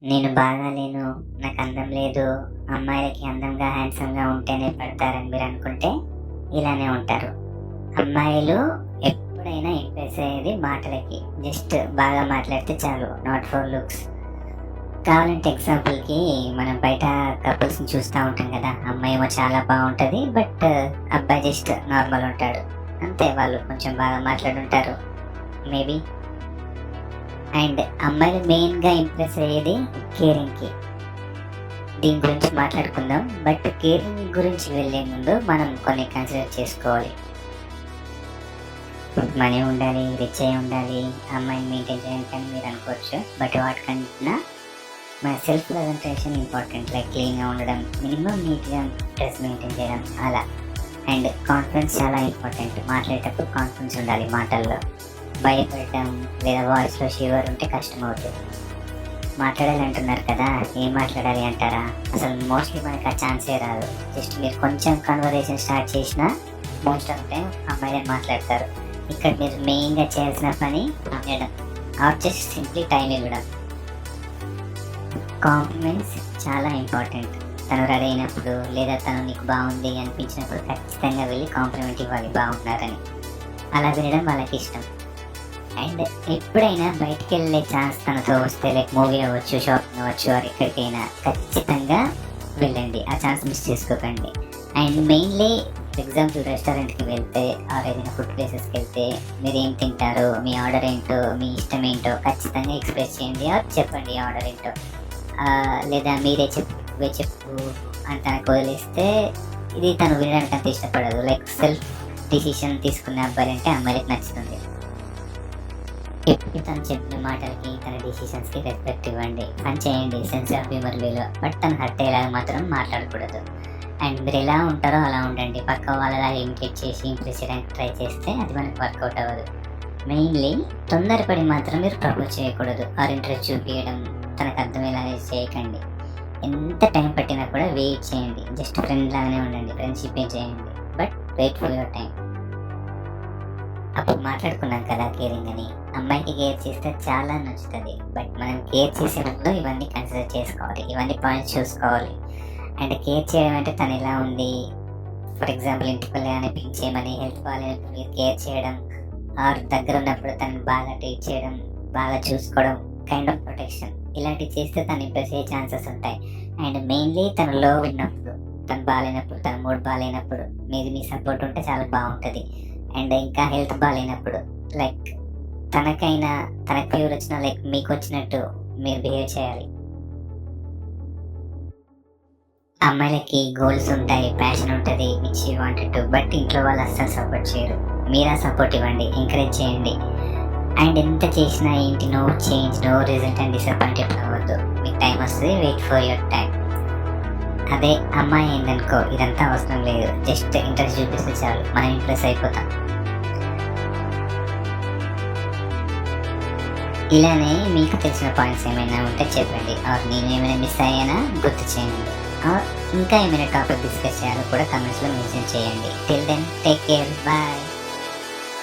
నేను బాగాలేను, నాకు అందం లేదు, అమ్మాయిలకి అందంగా హ్యాండ్సమ్గా ఉంటేనే పడతారని మీరు అనుకుంటే ఇలానే ఉంటారు. అమ్మాయిలు ఎప్పుడైనా ఇంప్రెస్ అయ్యేది మాటలకి. జస్ట్ బాగా మాట్లాడితే చాలు, నాట్ ఫర్ లుక్స్. కావాలంటే ఎగ్జాంపుల్కి మనం బయట కపుల్స్ని చూస్తూ ఉంటాం కదా, అమ్మాయి ఏమో చాలా బాగుంటుంది, బట్ అబ్బాయి జస్ట్ నార్మల్ ఉంటాడు. అంతే, వాళ్ళు కొంచెం బాగా మాట్లాడుంటారు మేబీ. అండ్ అమ్మాయిలు మెయిన్గా ఇంప్రెస్ అయ్యేది కేరింగ్కి. దీని గురించి మాట్లాడుకుందాం, బట్ కేరింగ్ గురించి వెళ్ళే ముందు మనం కొన్ని కన్సిడర్ చేసుకోవాలి. మనీ ఉండాలి, రిచ్ అయి ఉండాలి, అమ్మాయిని మెయింటైన్ చేయడానికి అని మీరు అనుకోవచ్చు. బట్ వాటికన్నా మన సెల్ఫ్ ప్రజెంటేషన్ ఇంపార్టెంట్. లైక్ క్లీన్గా ఉండడం, మినిమం నీట్గా డ్రెస్ మెయింటైన్ చేయడం అలా. అండ్ కాన్ఫిడెన్స్ చాలా ఇంపార్టెంట్. మాట్లాడేటప్పుడు కాన్ఫిడెన్స్ ఉండాలి. మాటల్లో భయపడటం లేదా వాయిస్లో షివర్ ఉంటే కష్టం అవుతుంది. మాట్లాడాలి అంటున్నారు కదా, ఏం మాట్లాడాలి అంటారా? అసలు మోస్ట్లీ మనకి ఆ ఛాన్సే రాదు. జస్ట్ మీరు కొంచెం కన్వర్సేషన్ స్టార్ట్ చేసినా మోస్ట్ ఆఫ్ టైం అమ్మాయిలే మాట్లాడతారు. ఇక్కడ మీరు మెయిన్గా చేయాల్సిన పని వినడం, ఆర్ జస్ట్ సింప్లీ టైం ఇవ్వడం. కాంప్లిమెంట్స్ చాలా ఇంపార్టెంట్. తను రెడీ అయినప్పుడు లేదా తను నీకు బాగుంది అనిపించినప్పుడు ఖచ్చితంగా వెళ్ళి కాంప్లిమెంట్ ఇవ్వాలి, బాగున్నారని. అలా వినడం వాళ్ళకి ఇష్టం. అండ్ ఎప్పుడైనా బయటికి వెళ్ళే ఛాన్స్ తనతో వస్తే, లైక్ మూవీ అవ్వచ్చు, షాపింగ్ అవ్వచ్చు, ఆర్ ఎక్కడికైనా ఖచ్చితంగా వెళ్ళండి. ఆ ఛాన్స్ మిస్ చేసుకోకండి. అండ్ మెయిన్లీ ఎగ్జాంపుల్ రెస్టారెంట్కి వెళ్తే ఆర్ ఏదైనా ఫుడ్ ప్లేసెస్కి వెళ్తే మీరు ఏం తింటారో, మీ ఆర్డర్ ఏంటో, మీ ఇష్టం ఏంటో ఖచ్చితంగా ఎక్స్ప్రెస్ చేయండి, ఆర్ చెప్పండి ఆర్డర్ ఏంటో. లేదా మీరే చెప్పు అని తనకు వదిలేస్తే ఇది తను వినడానికి అంత ఇష్టపడదు. లైక్ సెల్ఫ్ డిసిషన్ తీసుకునే అబ్బాయి అంటే అమ్మాయిలకు నచ్చుతుంది. ఎప్పుడు తను చెప్పిన మాటలకి, తన డిసిషన్స్కి రెస్పెక్ట్ ఇవ్వండి. పని చేయండి సెన్స్ ఆఫ్ హ్యూమర్ వేలో, బట్ తను హర్ట్ అయ్యేలాగా మాత్రం మాట్లాడకూడదు. అండ్ మీరు ఎలా ఉంటారో అలా ఉండండి. పక్క వాళ్ళలా ఇమిటేట్ చేసి ఇంప్రెస్ చేయడానికి ట్రై చేస్తే అది మనకు వర్కౌట్ అవ్వదు. మెయిన్లీ తొందరపడి మాత్రం మీరు ప్రపోజ్ చేయకూడదు, ఆర్ ఇంట్రెస్ట్ చూపించడం తనకు అర్థమయ్యేలాగా చేయకండి. ఎంత టైం పట్టినా కూడా వెయిట్ చేయండి. జస్ట్ ఫ్రెండ్ లాగానే ఉండండి, ఫ్రెండ్షిప్ చేయండి, but wait for your time. అప్పుడు మాట్లాడుకున్నాం కదా కేరింగ్ అని. అమ్మాయికి కేర్ చేస్తే చాలా నచ్చుతుంది, బట్ మనం కేర్ చేసే ముందు ఇవన్నీ కన్సిడర్ చేసుకోవాలి, ఇవన్నీ పాయింట్స్ చూసుకోవాలి. అండ్ కేర్ చేయడం అంటే తను ఎలా ఉంది, ఫర్ ఎగ్జాంపుల్ ఇంటికి వెళ్ళి అనిపించేయమని, హెల్త్ బాగాలేనప్పుడు మీరు కేర్ చేయడం, ఆర్ దగ్గర ఉన్నప్పుడు తను బాగా ట్రీట్ చేయడం, బాగా చూసుకోవడం, కైండ్ ఆఫ్ ప్రొటెక్షన్. ఇలాంటివి చేస్తే తను ఇంప్రెస్ అయ్యే ఛాన్సెస్ ఉంటాయి. అండ్ మెయిన్లీ తను లో ఉన్నప్పుడు, తను బాగాలేనప్పుడు, తన మూడ్ బాగాలేనప్పుడు మీ సపోర్ట్ ఉంటే చాలా బాగుంటుంది. అండ్ ఇంకా హెల్త్ బాగాలేనప్పుడు, లైక్ తనకైనా తనకు ఫీవర్ వచ్చినా లైక్ మీకు వచ్చినట్టు మీరు బిహేవ్ చేయాలి. అమ్మాయిలకి గోల్స్ ఉంటాయి, ప్యాషన్ ఉంటుంది, which you wanted to, but ఇంట్లో వాళ్ళు అస్సలు సపోర్ట్ చేయరు. మీరా సపోర్ట్ ఇవ్వండి, ఎంకరేజ్ చేయండి. అండ్ ఎంత చేసినా ఏంటి, నో చేంజ్, నో రిజల్ట్ అని డిసప్పాయింట్ ఎప్పుడు అవ్వద్దు. మీకు టైం వస్తుంది, వెయిట్ ఫర్ యువర్ టైం. అదే అమ్మాయి ఏందనుకో, ఇదంతా అవసరం లేదు, జస్ట్ ఇంట్రెస్ట్ చూపిస్తే చాలు, మనం ఇంప్రెస్ అయిపోతాం. ఇలానే మీకు తెలిసిన పాయింట్స్ ఏమైనా ఉంటే చెప్పండి, ఆర్ నేను ఏమైనా మిస్ అయ్యానా గుర్తు చేయండి, ఆర్ ఇంకా ఏమైనా టాపిక్ డిస్కస్ చేయాలో కూడా కమెంట్స్లో మెన్షన్ చేయండి. Till then take care, bye.